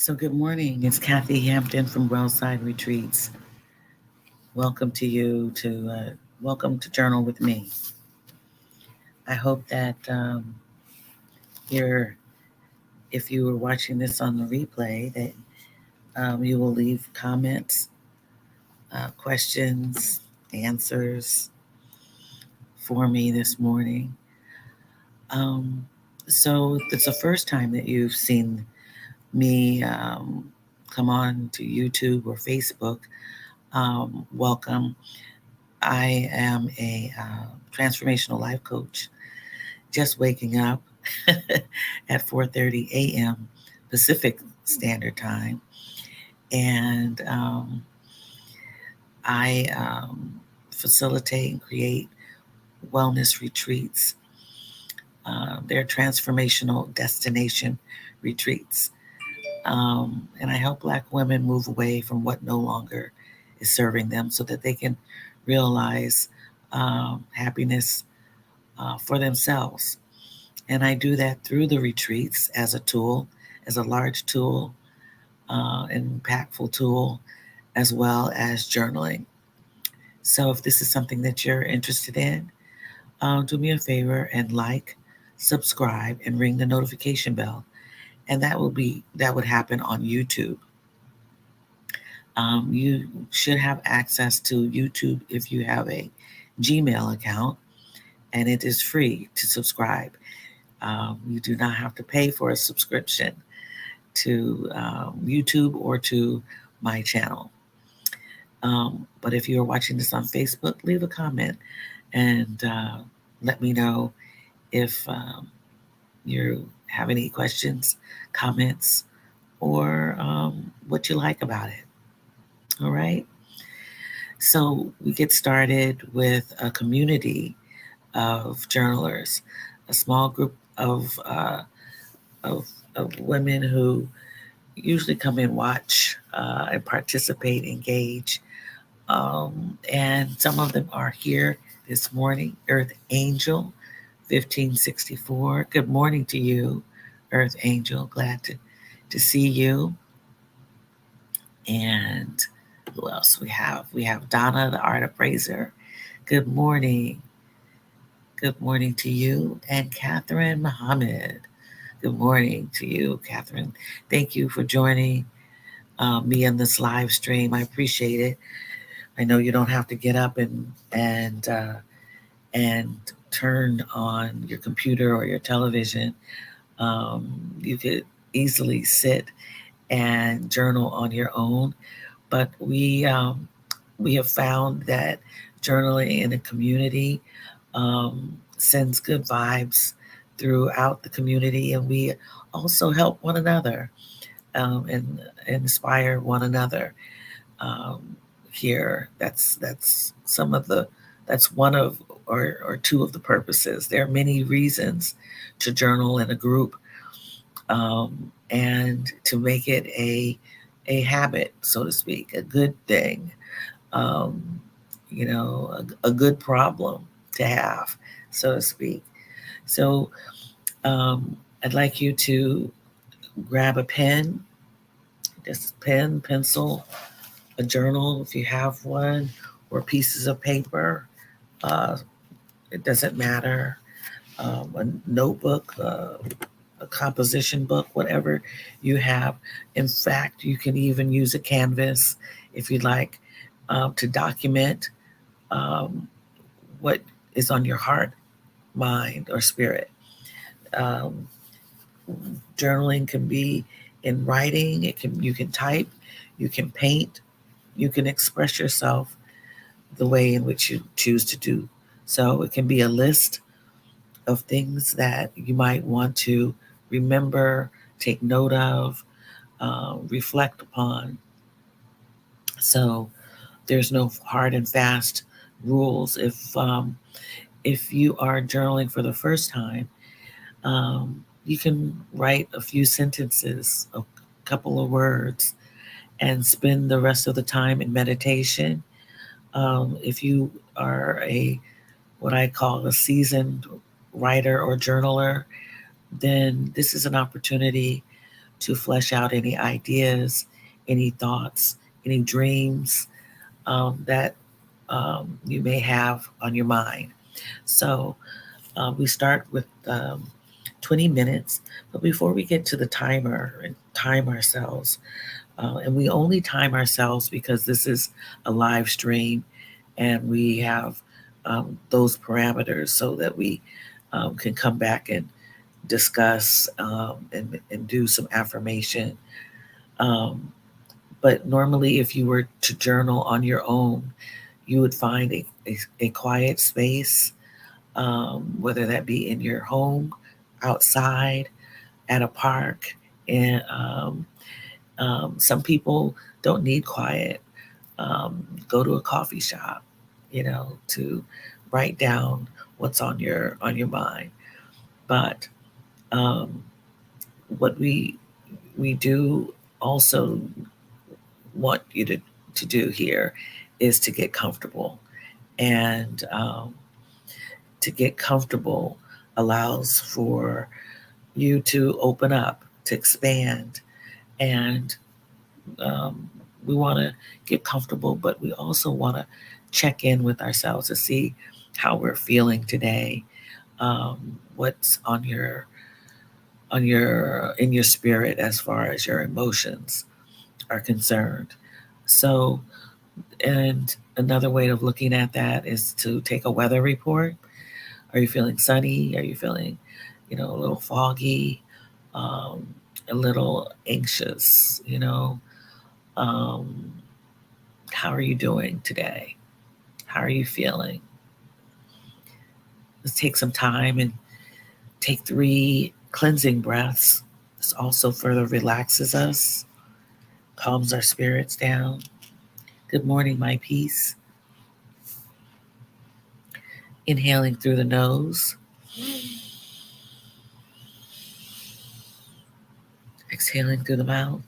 So, good morning. It's Kathy Hampton from Wellside Retreats. Welcome to you to welcome to Journal with me. I hope that you're, if you were watching this on the replay, that you will leave comments, questions, answers for me this morning. Um, so, if it's the first time that you've seen me come on to YouTube or Facebook. Welcome. I am a transformational life coach, just waking up at 4:30 a.m. Pacific Standard Time, and I facilitate and create wellness retreats. They're transformational destination retreats, and I help Black women move away from what no longer is serving them, so that they can realize happiness for themselves. And I do that through the retreats as a tool, as a large tool, an impactful tool, as well as journaling. So if this is something that you're interested in, do me a favor and like, subscribe, and ring the notification bell. And that would happen on YouTube. You should have access to YouTube if you have a Gmail account, and it is free to subscribe. You do not have to pay for a subscription to YouTube or to my channel. But if you're watching this on Facebook, leave a comment and let me know if you have any questions, comments, or what you like about it. All right. So we get started with a community of journalers, a small group of, of women who usually come and watch and participate, engage. And some of them are here this morning. Earth Angel 1564. Good morning to you, Earth Angel. Glad to see you. And who else we have? We have Donna, the art appraiser. Good morning. Good morning to you. And Catherine Muhammad. Good morning to you, Catherine. Thank you for joining me on this live stream. I appreciate it. I know you don't have to get up and turn on your computer or your television. You could easily sit and journal on your own, but we have found that journaling in a community sends good vibes throughout the community, and we also help one another and inspire one another. Um, Here, that's some of the that's one of or two of the purposes. There are many reasons to journal in a group, and to make it a habit, so to speak, a good thing, um, a good problem to have, so to speak. So I'd like you to grab a pen, just pen, pencil, a journal if you have one, or pieces of paper. Uh, it doesn't matter. A notebook, a composition book, whatever you have. In fact, you can even use a canvas if you'd like to document um, what is on your heart, mind, or spirit. Um, Journaling can be in writing. You can type, you can paint, you can express yourself the way in which you choose to do. So it can be a list of things that you might want to remember, take note of, reflect upon. So there's no hard and fast rules. If you are journaling for the first time, you can write a few sentences, a couple of words, and spend the rest of the time in meditation. If you are a what I call a seasoned writer or journaler, then this is an opportunity to flesh out any ideas, any thoughts, any dreams that you may have on your mind. So we start with 20 minutes, but before we get to the timer and time ourselves, and we only time ourselves because this is a live stream and we have those parameters so that we can come back and discuss and do some affirmation. Um, but normally, if you were to journal on your own, you would find a quiet space, whether that be in your home, outside, at a park. And some people don't need quiet. Go to a coffee shop, to write down what's on your mind. But um, what we do also want you to do here is to get comfortable. And to get comfortable allows for you to open up, to expand. And um, we want to get comfortable, but we also want to check in with ourselves to see how we're feeling today. What's on your in your spirit as far as your emotions are concerned. So, and another way of looking at that is to take a weather report. Are you feeling sunny? Are you feeling, a little foggy, a little anxious? Um, how are you doing today? How are you feeling? Let's take some time and take 3 cleansing breaths. This also further relaxes us, calms our spirits down. Good morning, my peace. Inhaling through the nose, exhaling through the mouth,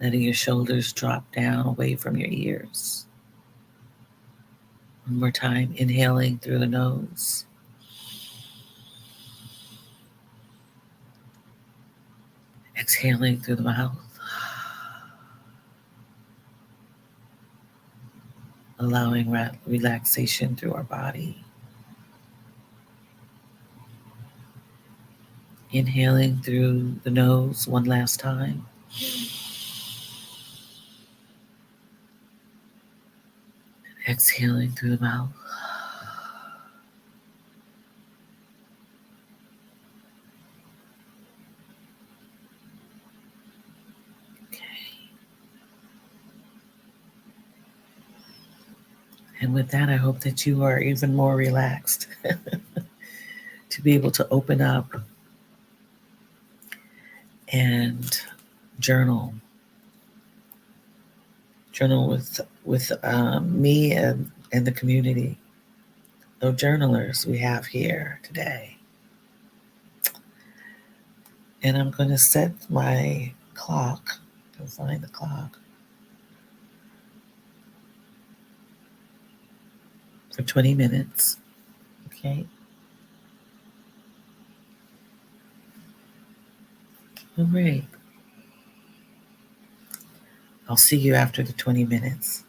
letting your shoulders drop down away from your ears. One more time, inhaling through the nose, exhaling through the mouth, allowing relaxation through our body. Inhaling through the nose one last time. Exhaling through the mouth. Okay. And with that, I hope that you are even more relaxed to be able to open up and journal. Journal with me and the community of journalers we have here today. And I'm going to set my clock. Go find the clock for 20 minutes. Okay. All right. I'll see you after the 20 minutes.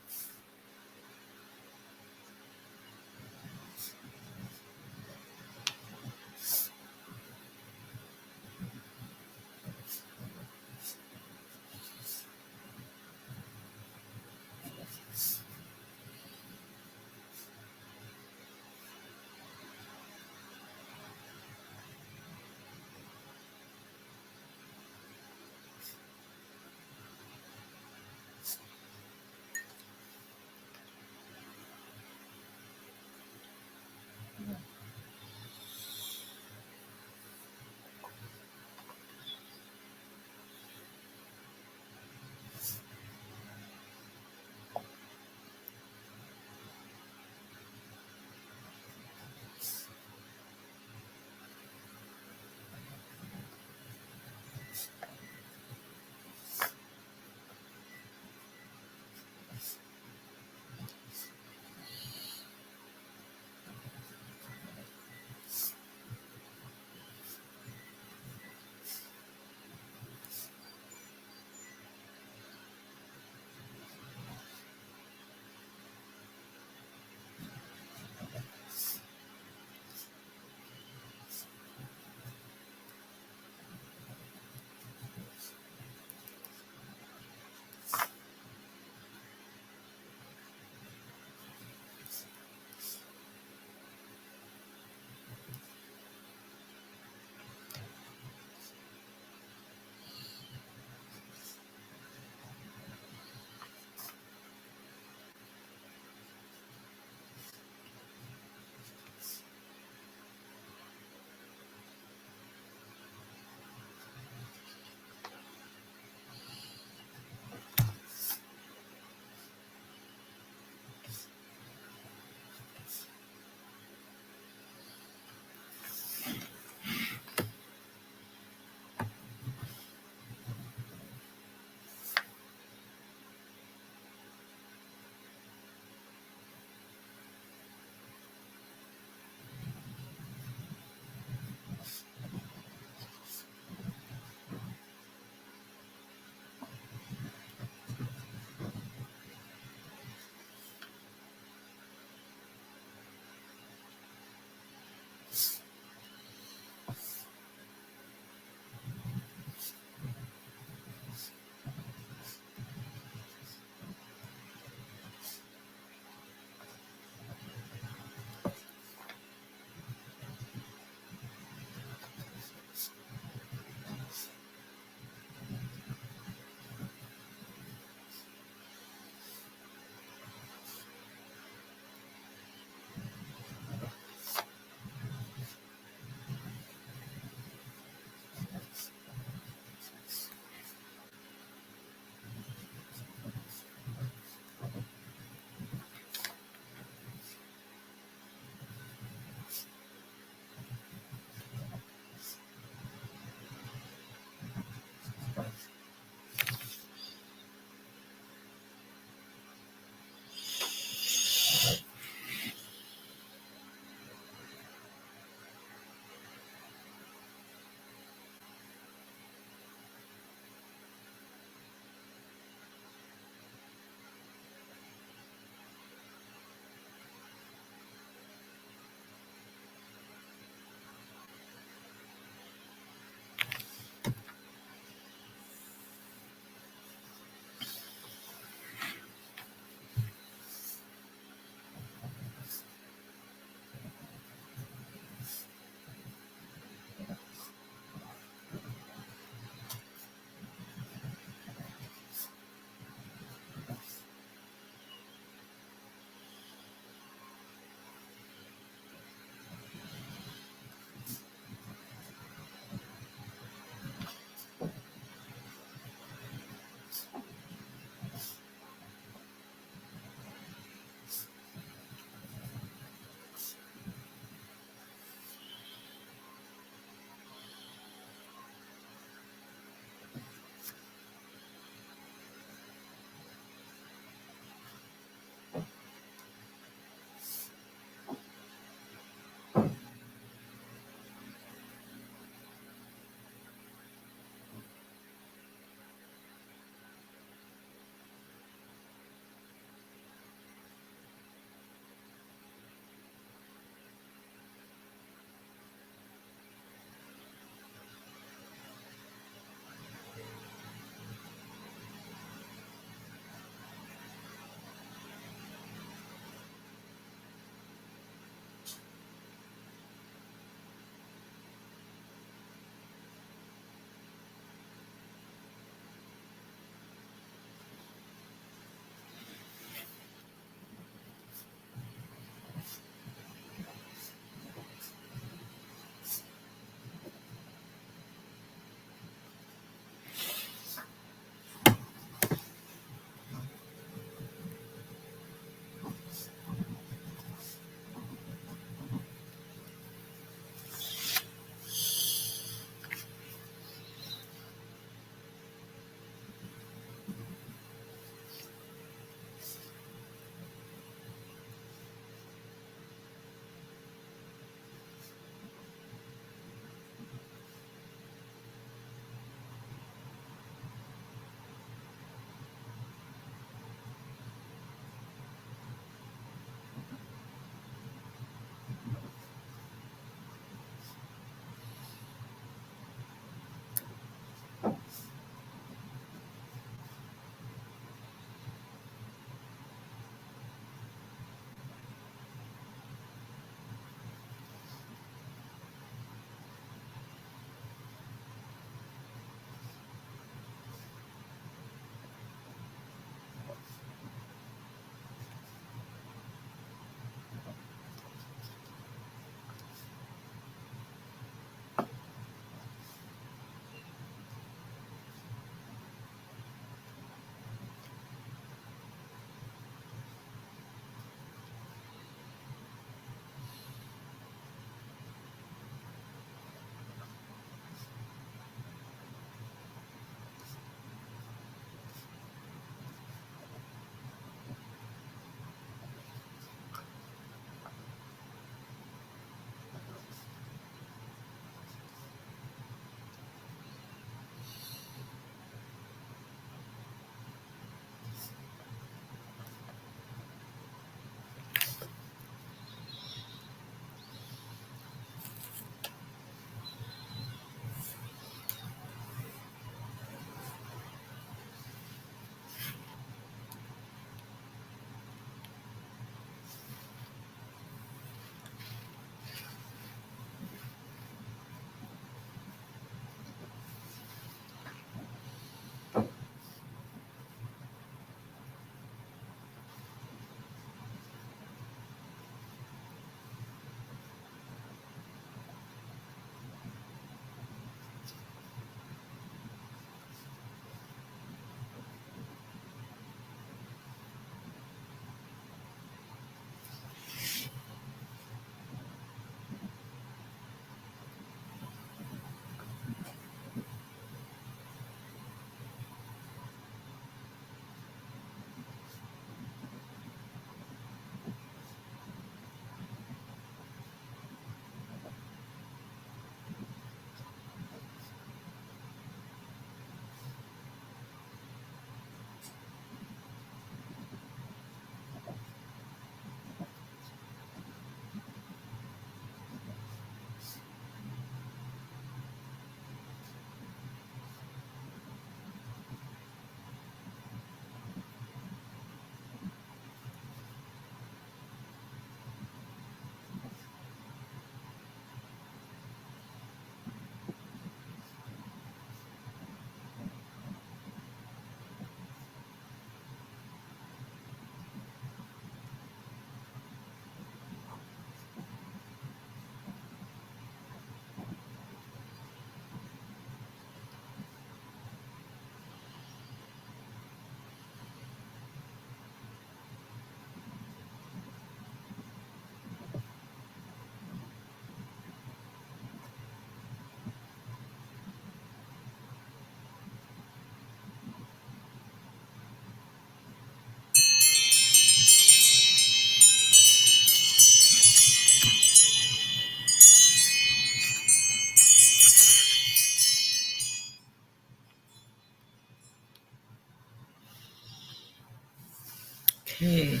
Okay.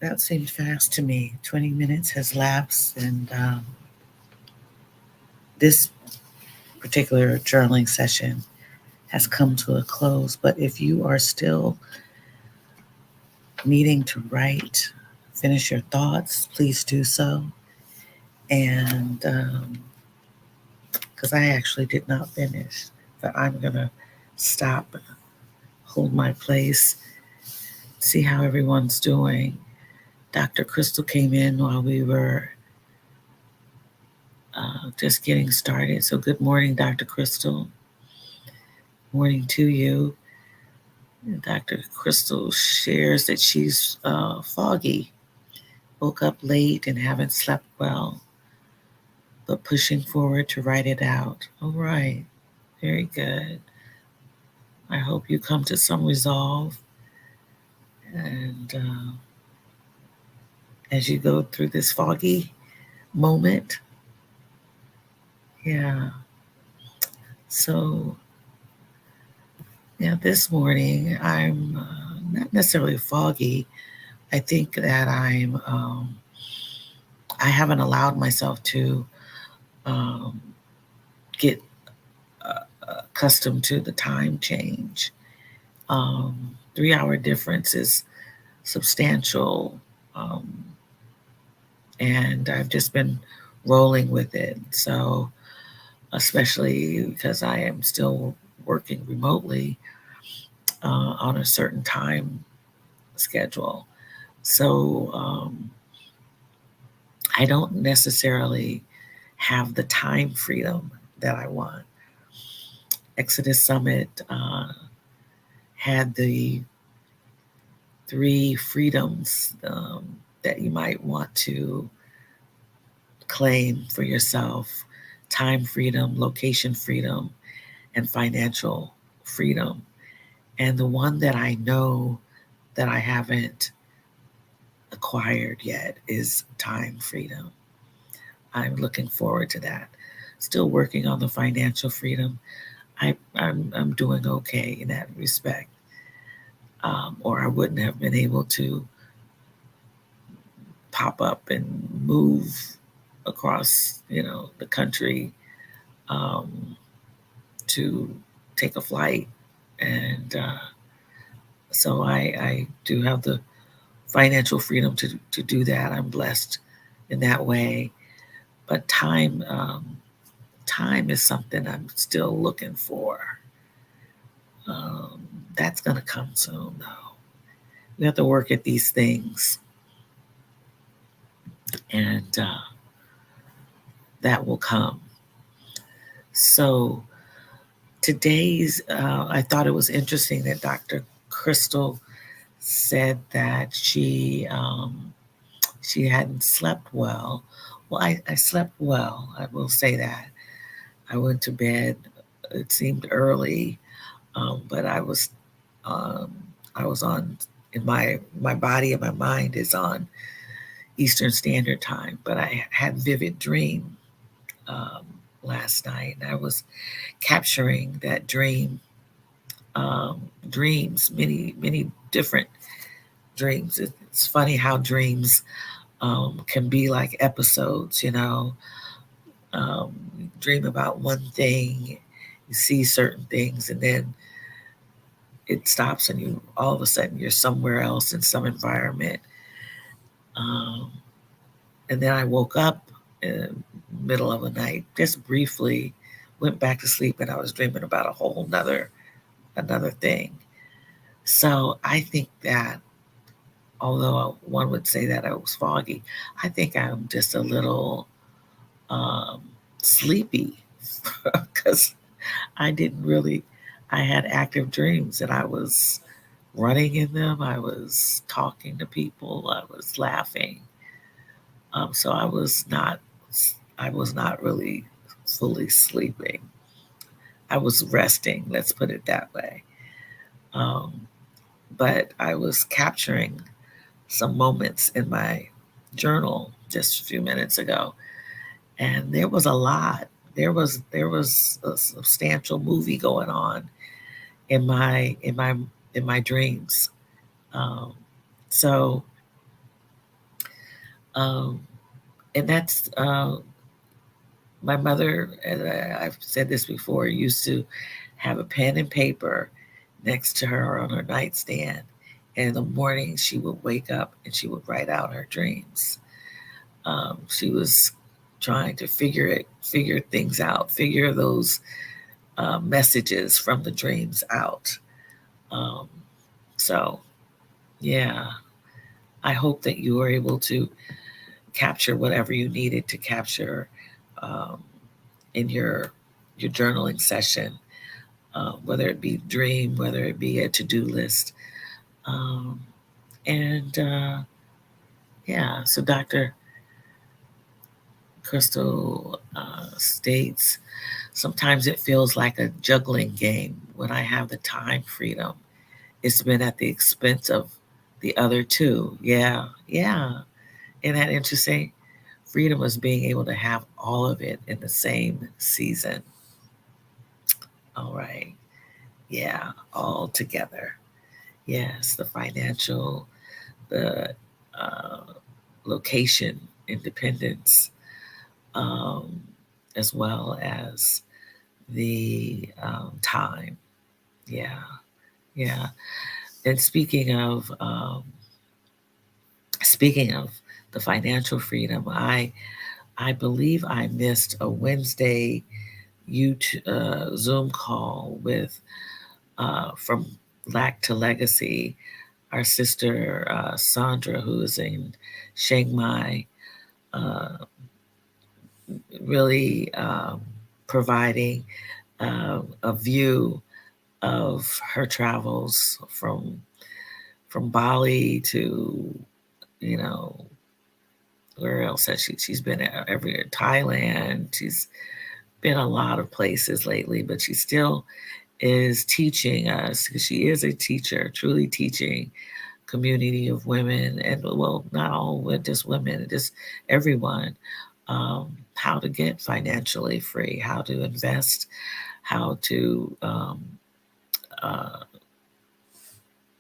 That seemed fast to me. 20 minutes has lapsed, and this particular journaling session has come to a close. But if you are still needing to write, finish your thoughts, please do so. And because I actually did not finish, but I'm going to stop, hold my place, see how everyone's doing. Dr. Crystal came in while we were just getting started. So, good morning, Dr. Crystal. Morning to you. Dr. Crystal shares that she's foggy, woke up late and haven't slept well, but pushing forward to write it out. All right, very good. I hope you come to some resolve, and as you go through this foggy moment, yeah. So, yeah, this morning I'm not necessarily foggy. I think that I haven't allowed myself to um, get accustomed to the time change. 3 hour difference is substantial, um, and I've just been rolling with it. So, especially because I am still working remotely on a certain time schedule. So, I don't necessarily have the time freedom that I want. Exodus Summit had the three freedoms that you might want to claim for yourself: time freedom, location freedom, and financial freedom. And the one that I know that I haven't acquired yet is time freedom. I'm looking forward to that. Still working on the financial freedom. I'm doing okay in that respect, or I wouldn't have been able to pop up and move across, the country um, to take a flight, and so I do have the financial freedom to do that. I'm blessed in that way, but time is something I'm still looking for. Um, that's gonna come soon, though. We have to work at these things, and that will come. So today's, I thought it was interesting that Dr. Crystal said that she hadn't slept well. Well, I slept well. I will say that. I went to bed. It seemed early, but um, I was on in my body and my mind is on Eastern Standard Time. But I had vivid dream um, last night, and I was capturing that dream, dreams, many different dreams. It's funny how dreams can be like episodes, you dream about one thing, you see certain things, and then it stops, and you all of a sudden you're somewhere else in some environment. Um, and then I woke up in the middle of the night, just briefly, went back to sleep, and I was dreaming about a whole another thing. So I think that although one would say that I was foggy, I think I'm just a little um, sleepy because I didn't really, I had active dreams and I was running in them. I was talking to people. I was laughing. So I was not really fully sleeping. I was resting, let's put it that way. Um, but I was capturing some moments in my journal just a few minutes ago, and there was a lot. There was a substantial movie going on in my in my dreams. Um, so, um, and that's my mother, and I've said this before, used to have a pen and paper next to her on her nightstand. And in the morning, she would wake up and she would write out her dreams. She was trying to figure things out, figure those messages from the dreams out. Um, so, yeah, I hope that you were able to capture whatever you needed to capture um, in your journaling session, whether it be dream, whether it be a to-do list. Um, and yeah, so Dr. Crystal states, sometimes it feels like a juggling game when I have the time freedom. It's been at the expense of the other two. Yeah, yeah. Isn't that interesting? Freedom is being able to have all of it in the same season. All right. Yeah, all together. Yes, the financial, the uh, location independence, um, as well as the time. Yeah, yeah. And speaking of the financial freedom, I believe I missed a Wednesday YouTube Zoom call with from Lack to Legacy, our sister Sandra, who is in Chiang Mai, uh, really providing a view of her travels from Bali to, you know, where else has she's been everywhere, Thailand. She's been a lot of places lately, but she still is teaching us, because she is a teacher, truly teaching community of women, and well, not all just women, just everyone, how to get financially free, how to invest, how to uh,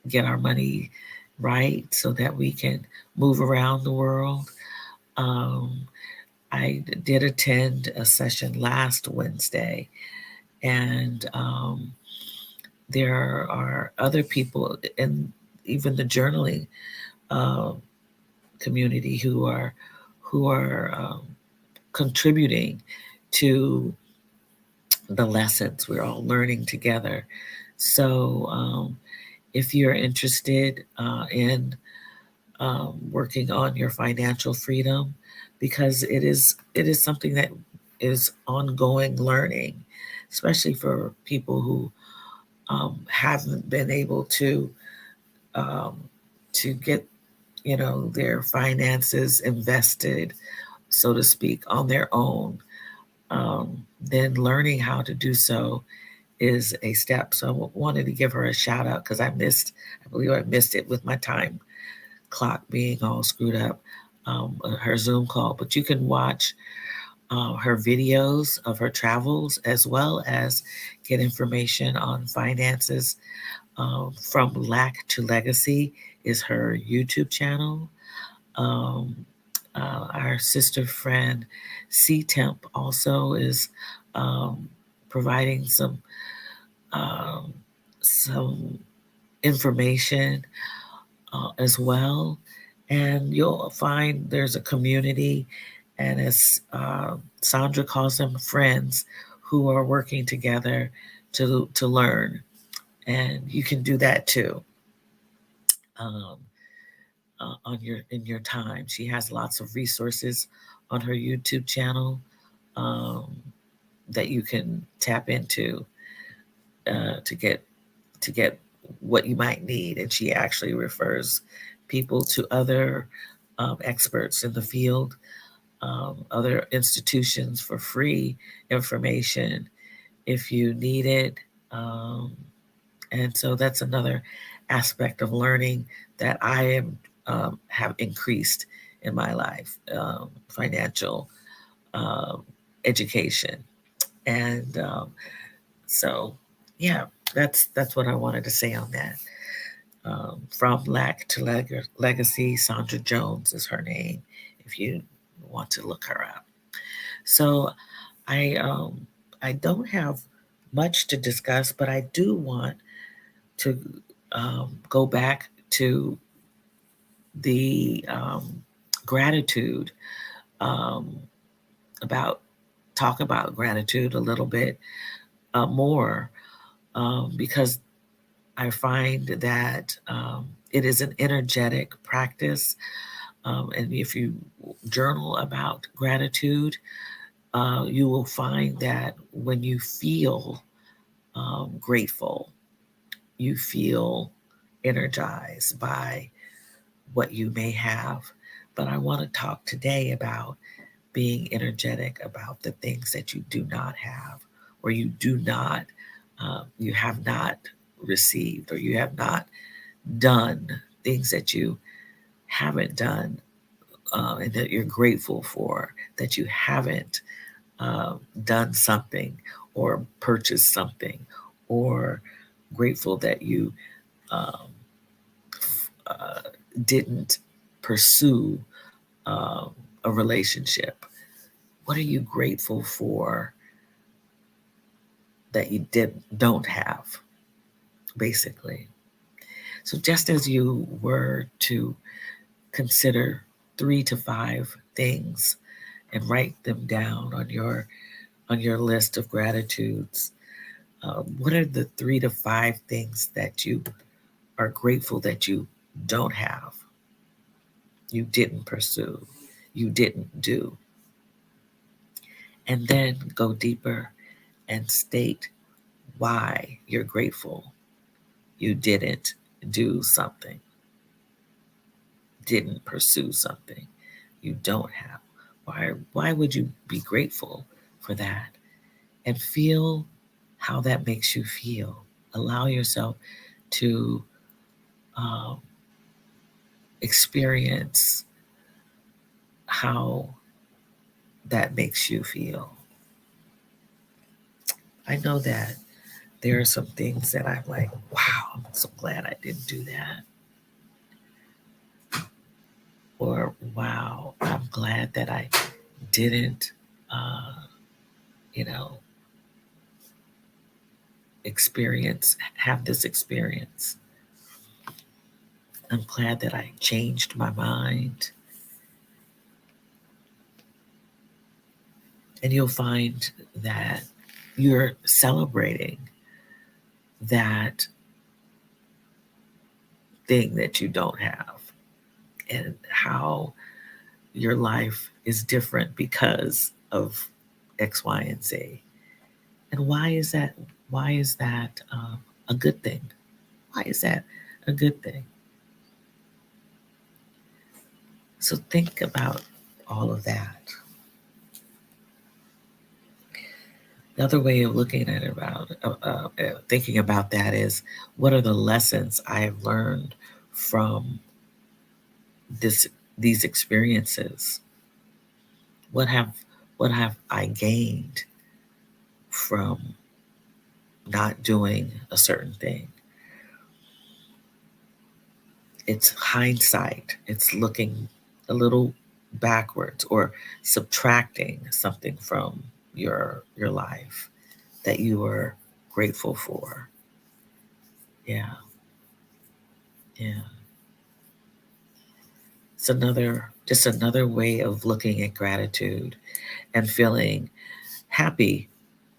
get our money right so that we can move around the world. Um, I did attend a session last Wednesday, and there are other people in even the journaling uh, community who are contributing to the lessons we're all learning together. So, if you're interested in working on your financial freedom, because it is something that is ongoing learning, especially for people who haven't been able um, to get their finances invested, so to speak, on their own. Um, then learning how to do so is a step. So I wanted to give her a shout out because I believe I missed it with my time clock being all screwed up, her Zoom call. But you can watch her videos of her travels, as well as get information on finances. From Lack to Legacy is her YouTube channel. Um, our sister friend C Temp also is um, providing um, some information as well. And you'll find there's a community, and as Sandra calls them, friends who are working together to learn. And you can do that too. Um, on your in your time. She has lots of resources on her YouTube channel um, that you can tap into to get what you might need, and she actually refers people to other experts in the field, other institutions for free information if you need it. Um, and so that's another aspect of learning that I am have increased in my life, financial um, education, and so yeah, that's what I wanted to say on that. From Lack to Legacy. Sandra Jones is her name, if you want to look her up. So I don't have much to discuss, but I do want to go back to the gratitude, um, about talk about gratitude a little bit more, because I find that it is an energetic practice. And if you journal about gratitude, you will find that when you feel grateful, you feel energized by what you may have. But I want to talk today about being energetic about the things that you do not have, or you have not received, or you have not done, things that you haven't done, and that you're grateful for, that you haven't done something or purchased something, or grateful that you um, uh, didn't pursue um, a relationship. What are you grateful for that you don't have, basically? So just as you were to consider 3 to 5 things and write them down on your list of gratitudes, what are the 3 to 5 things that you are grateful that you don't have, you didn't pursue, you didn't do? And then go deeper and state why you're grateful you didn't do something, didn't pursue something you don't have. Why would you be grateful for that? And feel how that makes you feel. Allow yourself to um, experience how that makes you feel. I know that there are some things that I'm like, wow, I'm so glad I didn't do that. Or, wow, I'm glad that I didn't, uh, you know, have this experience. I'm glad that I changed my mind. And you'll find that you're celebrating that thing that you don't have, and how your life is different because of X, Y, and Z. And why is that? Why is that a good thing? Why is that a good thing? So think about all of that. Another way of looking at it thinking about that is, what are the lessons I have learned from this these experiences? What have what have I gained from not doing a certain thing? It's hindsight. It's looking a little backwards, or subtracting something from your life that you were grateful for. Yeah, yeah. It's another way of looking at gratitude and feeling happy,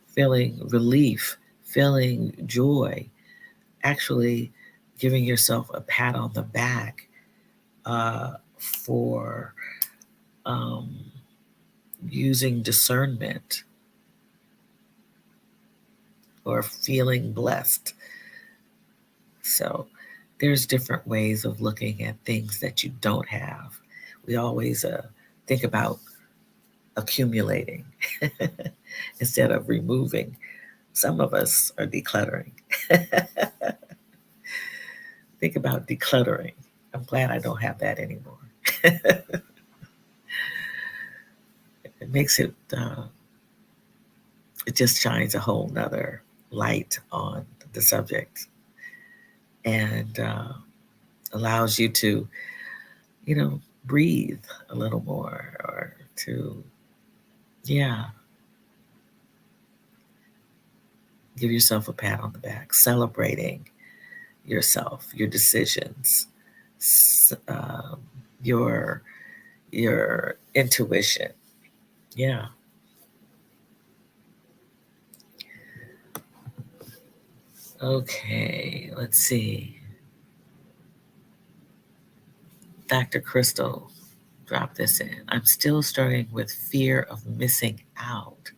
feeling relief, feeling joy, actually giving yourself a pat on the back for um, using discernment, or feeling blessed. So there's different ways of looking at things that you don't have. We always think about accumulating instead of removing. Some of us are decluttering. Think about decluttering. I'm glad I don't have that anymore. It makes it just shines a whole nother light on the subject. And allows you to, breathe a little more, or to, yeah, give yourself a pat on the back, celebrating yourself, your decisions, your intuition. Yeah. Okay, let's see. Dr. Crystal, drop this in. I'm still struggling with fear of missing out.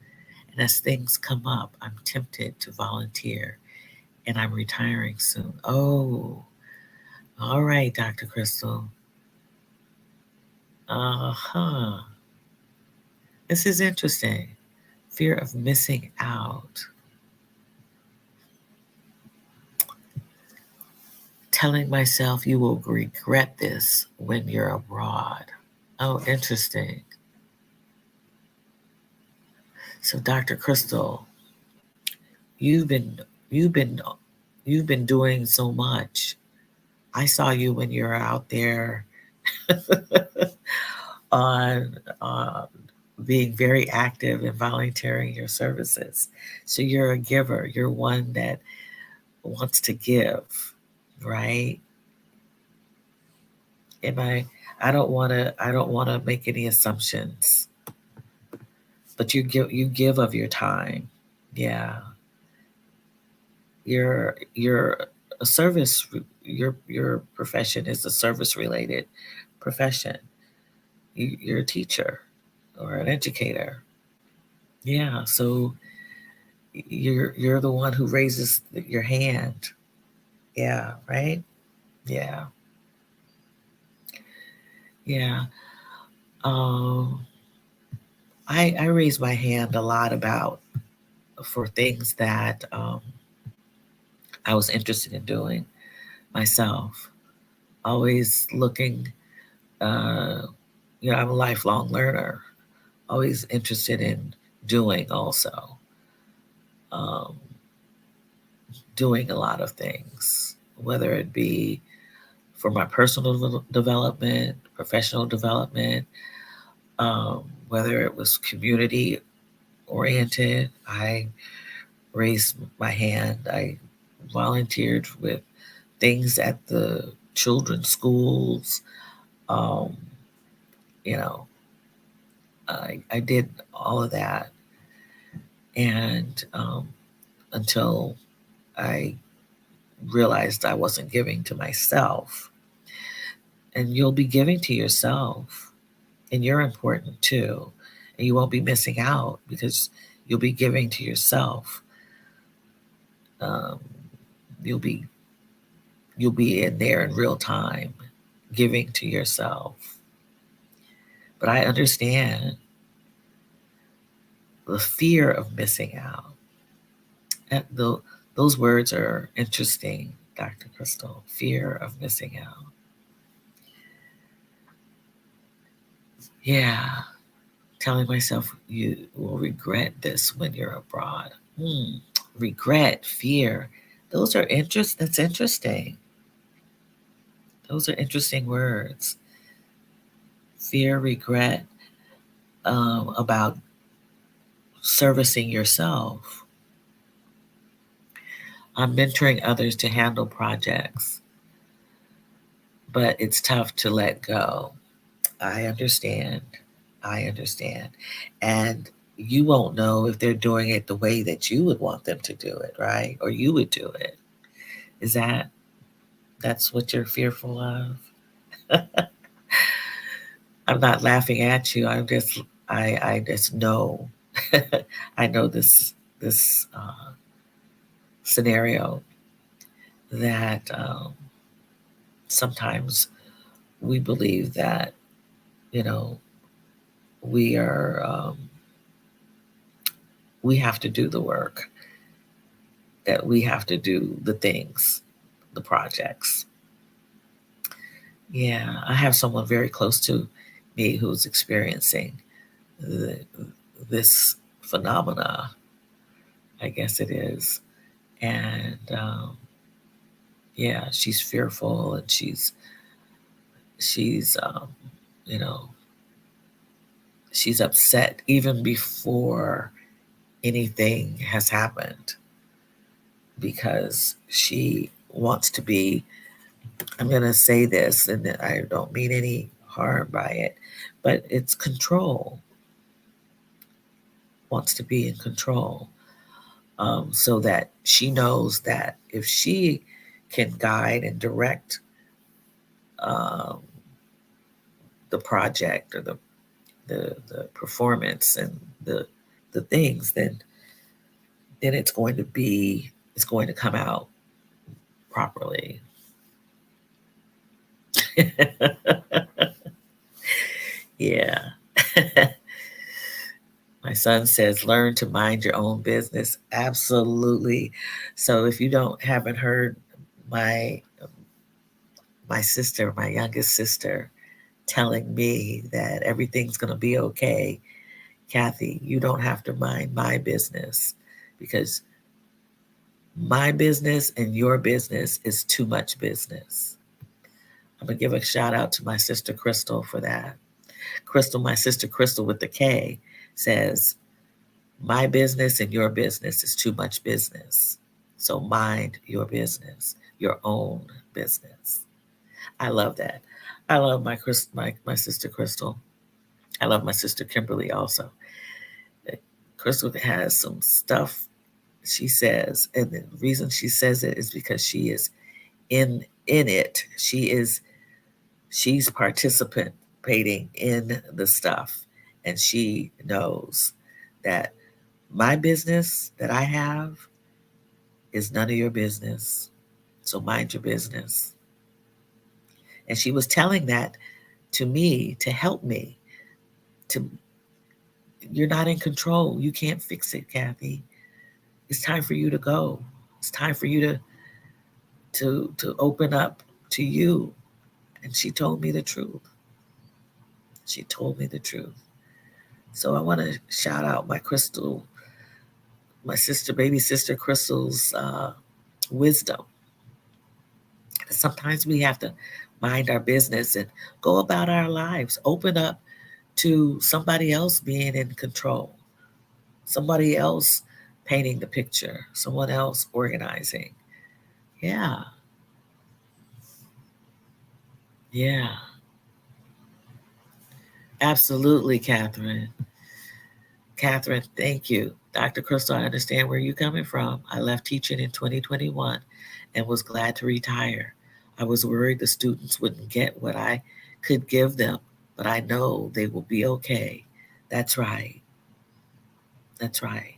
And as things come up, I'm tempted to volunteer, and I'm retiring soon. Oh, all right, Dr. Crystal. Uh huh. This is interesting. Fear of missing out. Telling myself you will regret this when you're abroad. Oh, interesting. So, Dr. Crystal, you've been you've been you've been doing so much. I saw you when you were out there on being very active and volunteering your services. So you're a giver. You're one that wants to give, right? And I don't want to make any assumptions, but you give of your time. Yeah. You're a service. Your profession is a service related profession. You're a teacher or an educator. Yeah, so you're the one who raises your hand. Yeah, right? Yeah. Yeah. Um I raise my hand a lot about for things that I was interested in doing myself. Always looking uh I'm a lifelong learner. Always interested in doing also. Um doing a lot of things, whether it be for my personal development, professional development, whether it was community oriented. I raised my hand. I volunteered with things at the children's schools. Um, you know, I did all of that, and until I realized I wasn't giving to myself. And you'll be giving to yourself, and you're important too. And you won't be missing out because you'll be giving to yourself. Um, you'll be you'll be in there in real time, giving to yourself. But I understand the fear of missing out. And those words are interesting, Dr. Crystal. Fear of missing out. Yeah, telling myself you will regret this when you're abroad. Regret, fear. Those are That's interesting. Those are interesting words. Fear, regret, about servicing yourself. I'm mentoring others to handle projects, but it's tough to let go. I understand. I understand. And you won't know if they're doing it the way that you would want them to do it, right? Or you would do it. Is that's what you're fearful of? I'm not laughing at you. I just know. I know this scenario that sometimes we believe that you know we are we have to do the work, that we have to do the things, the projects. Yeah, I have someone very close to me who's experiencing the, this phenomena, I guess it is. And Yeah, she's fearful, and she's you know, she's upset even before anything has happened, because she wants to be, I'm going to say this, and I don't mean any harm by it, but it's control, wants to be in control, so that she knows that if she can guide and direct um, the project, or the performance, and the things, then it's going to come out properly. Yeah. My son says, learn to mind your own business. Absolutely. So if you haven't heard my my sister, my youngest sister, telling me that everything's going to be okay, Kathy, you don't have to mind my business, because my business and your business is too much business. I'm going to give a shout out to my sister Crystal for that. Crystal, my sister Crystal with the K, says, my business and your business is too much business. So mind your business, your own business. I love that. I love my sister Crystal. I love my sister Kimberly also. Crystal has some stuff she says, and the reason she says it is because she is in it. She's participating in the stuff, and she knows that my business that I have is none of your business. So mind your business. And she was telling that to me to help me. To You're not in control. You can't fix it, Kathy. It's time for you to go. It's time for you to open up to you. And she told me the truth. She told me the truth. So I want to shout out my Crystal, my sister, baby sister Crystal's wisdom. Sometimes we have to mind our business and go about our lives, open up to somebody else being in control, somebody else painting the picture, someone else organizing. Yeah, yeah, absolutely, Catherine. Catherine, thank you. Dr. Crystal, I understand where you're coming from. I left teaching in 2021 and was glad to retire. I was worried the students wouldn't get what I could give them, but I know they will be okay. That's right. That's right.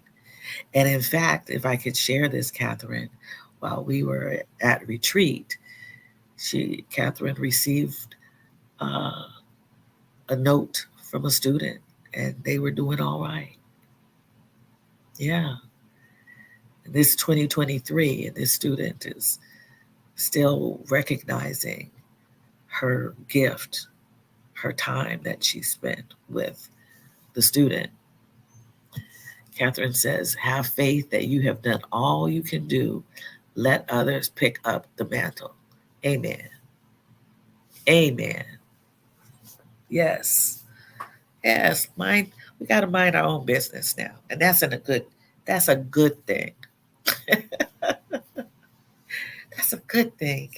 And in fact, if I could share this, Catherine, while we were at retreat, Catherine received uh, a note from a student, and they were doing all right. Yeah. And this 2023, and this student is still recognizing her gift, her time that she spent with the student. Catherine says, have faith that you have done all you can do. Let others pick up the mantle. Amen. Amen. Yes. Yes. Mind, we gotta mind our own business now. And that's a good thing. That's a good thing,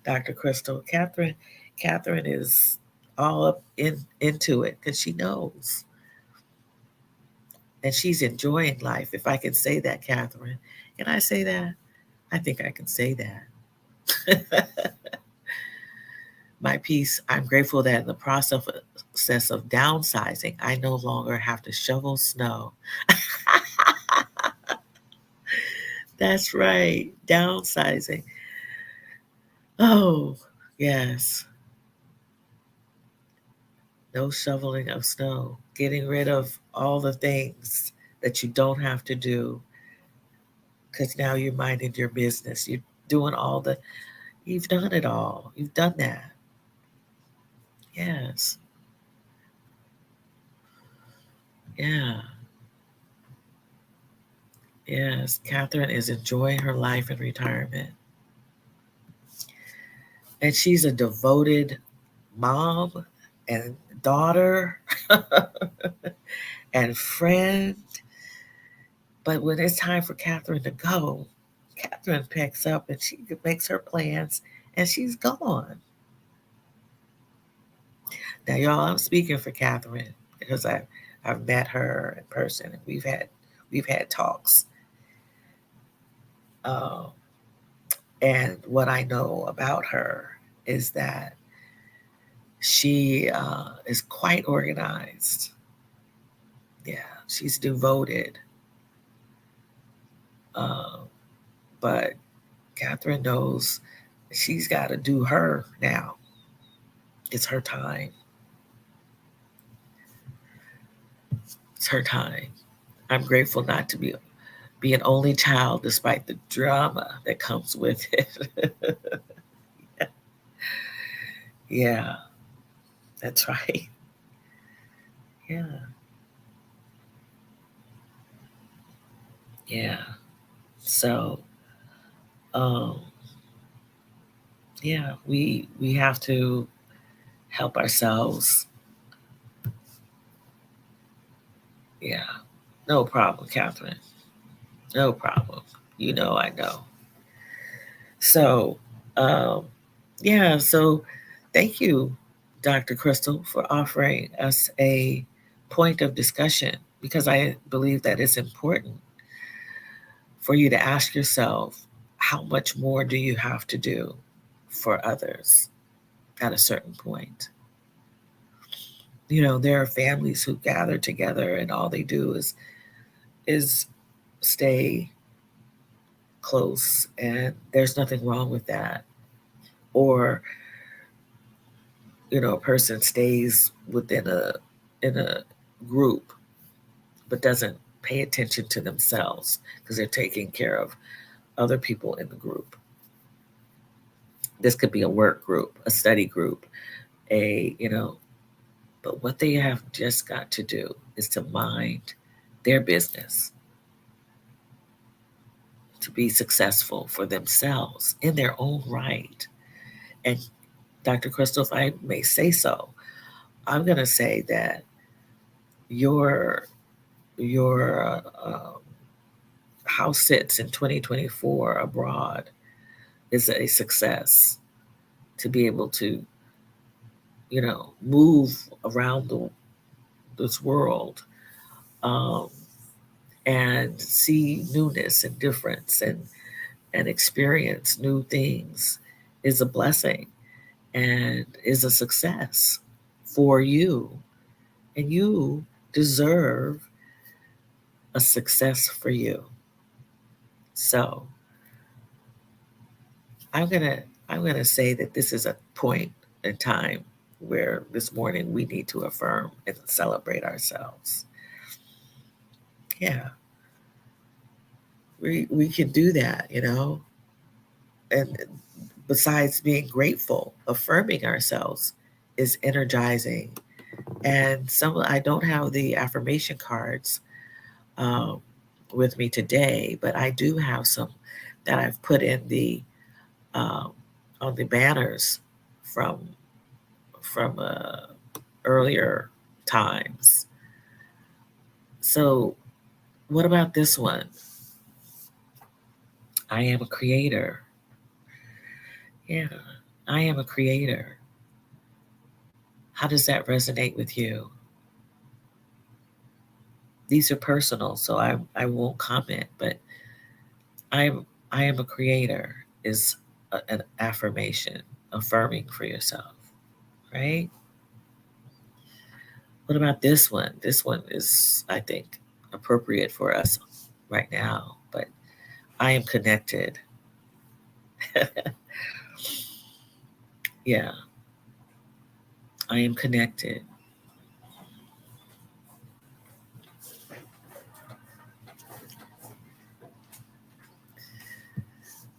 Dr. Crystal. Catherine is all up into it because she knows. And she's enjoying life. If I can say that, Catherine. Can I say that? I think I can say that. My piece, I'm grateful that in the process of downsizing, I no longer have to shovel snow. That's right, downsizing. Oh, yes. No shoveling of snow. Getting rid of all the things that you don't have to do, because now you're minding your business. You're doing you've done it all. You've done that. Yes. Yeah. Yes. Catherine is enjoying her life in retirement. And she's a devoted mom and daughter and friend. But when it's time for Catherine to go, Catherine picks up and she makes her plans and she's gone. Now, y'all, I'm speaking for Catherine because I've met her in person and we've had talks. Um, and what I know about her is that she is quite organized. Yeah, she's devoted. Um, but Catherine knows she's got to do her now. It's her time. It's her time. I'm grateful not to be an only child despite the drama that comes with it. Yeah, that's right. Yeah, yeah. So, um, yeah, we have to help ourselves. Yeah, no problem, Catherine. No problem. You know, I know. So, um, yeah, so thank you, Dr. Crystal, for offering us a point of discussion because I believe that it's important for you to ask yourself how much more do you have to do for others at a certain point. You know, there are families who gather together and all they do is stay close and there's nothing wrong with that. Or a person stays within a in a group but doesn't pay attention to themselves because they're taking care of other people in the group. This could be a work group, a study group, but what they have just got to do is to mind their business, to be successful for themselves in their own right. And Dr. Crystal, if I may say so, I'm going to say that your house sits in 2024 abroad is a success. To be able to move around this world, um, and see newness and difference and experience new things is a blessing and is a success for you, and you deserve a success for you. So I'm gonna say that this is a point in time where this morning we need to affirm and celebrate ourselves. Yeah, we can do that, and besides being grateful, affirming ourselves is energizing. And some I don't have the affirmation cards um, with me today, but I do have some that I've put in the um, on the banners from from earlier times. So, what about this one? I am a creator. Yeah, I am a creator. How does that resonate with you? These are personal, so I won't comment, but I am a creator is an affirmation, affirming for yourself, right? What about this one? This one is, I think, appropriate for us right now, but I am connected. Yeah, I am connected.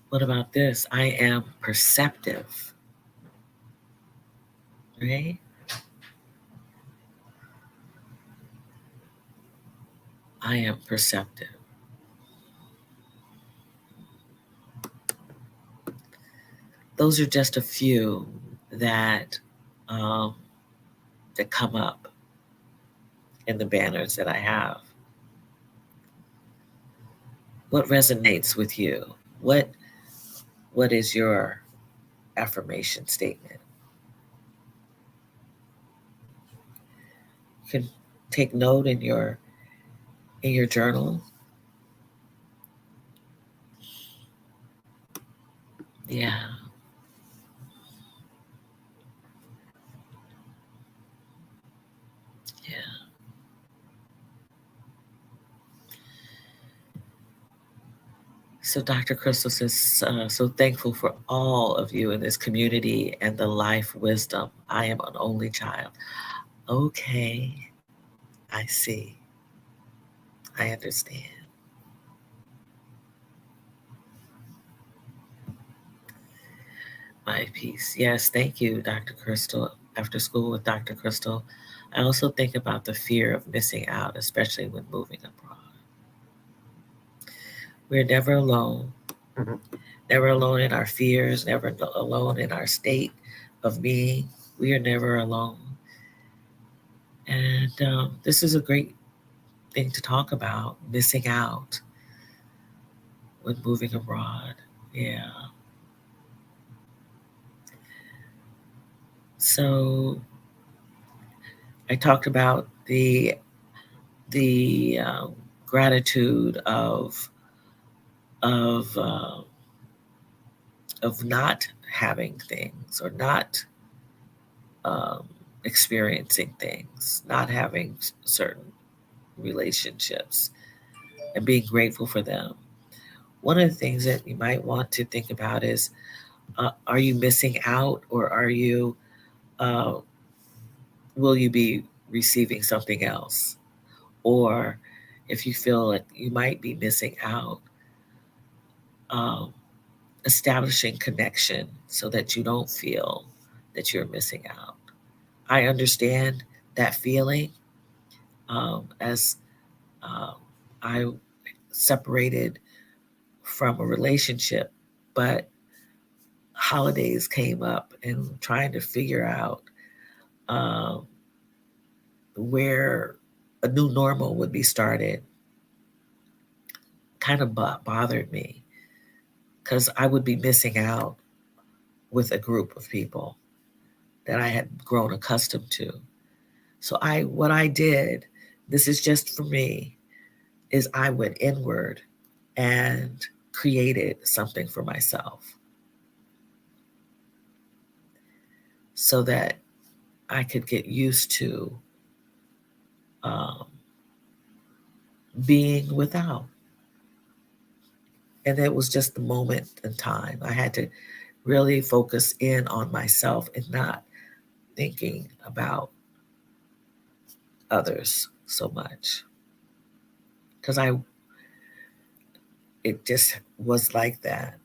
What about this? I am perceptive, right? I am perceptive. those are just a few that um, that come up in the banners that I have. What resonates with you? What what is your affirmation statement? You can take note in your journal. Yeah, yeah. So Dr. Crystal says, so thankful for all of you in this community and the life wisdom. I am an only child. Okay, I see. I understand. My peace. Yes, thank you, Dr. Crystal. After school with Dr. Crystal, I also think about the fear of missing out, especially when moving abroad. We're never alone, never alone in our fears, never alone in our state of being. We are never alone. And this is a great thing to talk about, missing out when moving abroad. Yeah. So I talked about the gratitude of of not having things or not um, experiencing things, not having certain relationships, and being grateful for them. One of the things that you might want to think about is, are you missing out, or are you uh, will you be receiving something else? Or if you feel like you might be missing out, um, establishing connection so that you don't feel that you're missing out. I understand that feeling as um, I separated from a relationship, but holidays came up and trying to figure out um, where a new normal would be started kind of bothered me because I would be missing out with a group of people that I had grown accustomed to. So what I did, this is just for me, is I went inward and created something for myself so that I could get used to um, being without. And it was just the moment in time. I had to really focus in on myself and not thinking about others so much. Because it just was like that.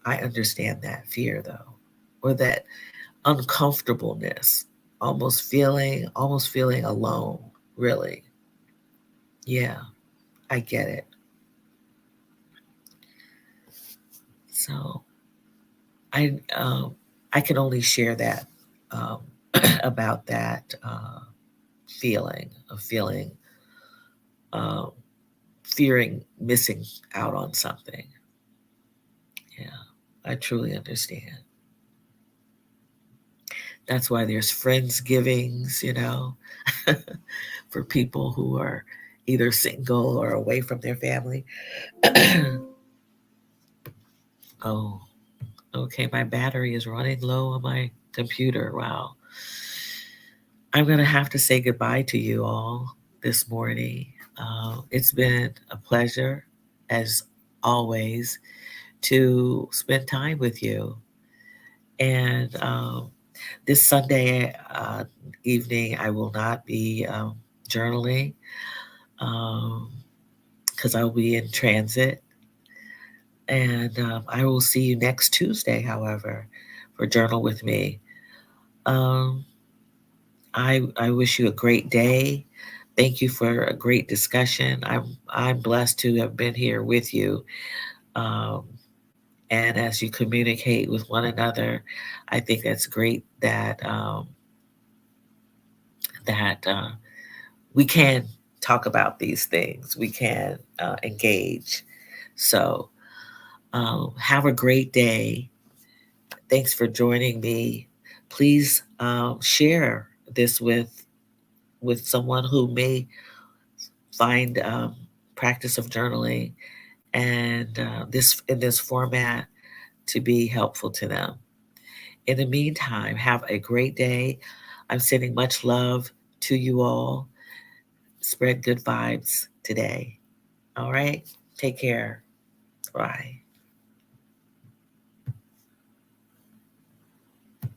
I understand that fear though, or that uncomfortableness, almost feeling alone, really. Yeah, I get it. So I um, I can only share that um, about that feeling of feeling um, fearing missing out on something. Yeah, I truly understand. That's why there's friendsgivings, for people who are either single or away from their family. Oh, okay. My battery is running low on my computer. Wow. I'm going to have to say goodbye to you all this morning. It's been a pleasure, as always, to spend time with you. And this Sunday evening, I will not be journaling because I'll be in transit. And I will see you next Tuesday, however, for Journal with Me. Um, I wish you a great day. Thank you for a great discussion. I'm blessed to have been here with you. Um, And as you communicate with one another, I think that's great that we can talk about these things. We can engage. So have a great day. Thanks for joining me. Please share this with someone who may find practice of journaling and this in this format to be helpful to them. In the meantime, have a great day. I'm sending much love to you all. Spread good vibes today. All right? Take care. Bye.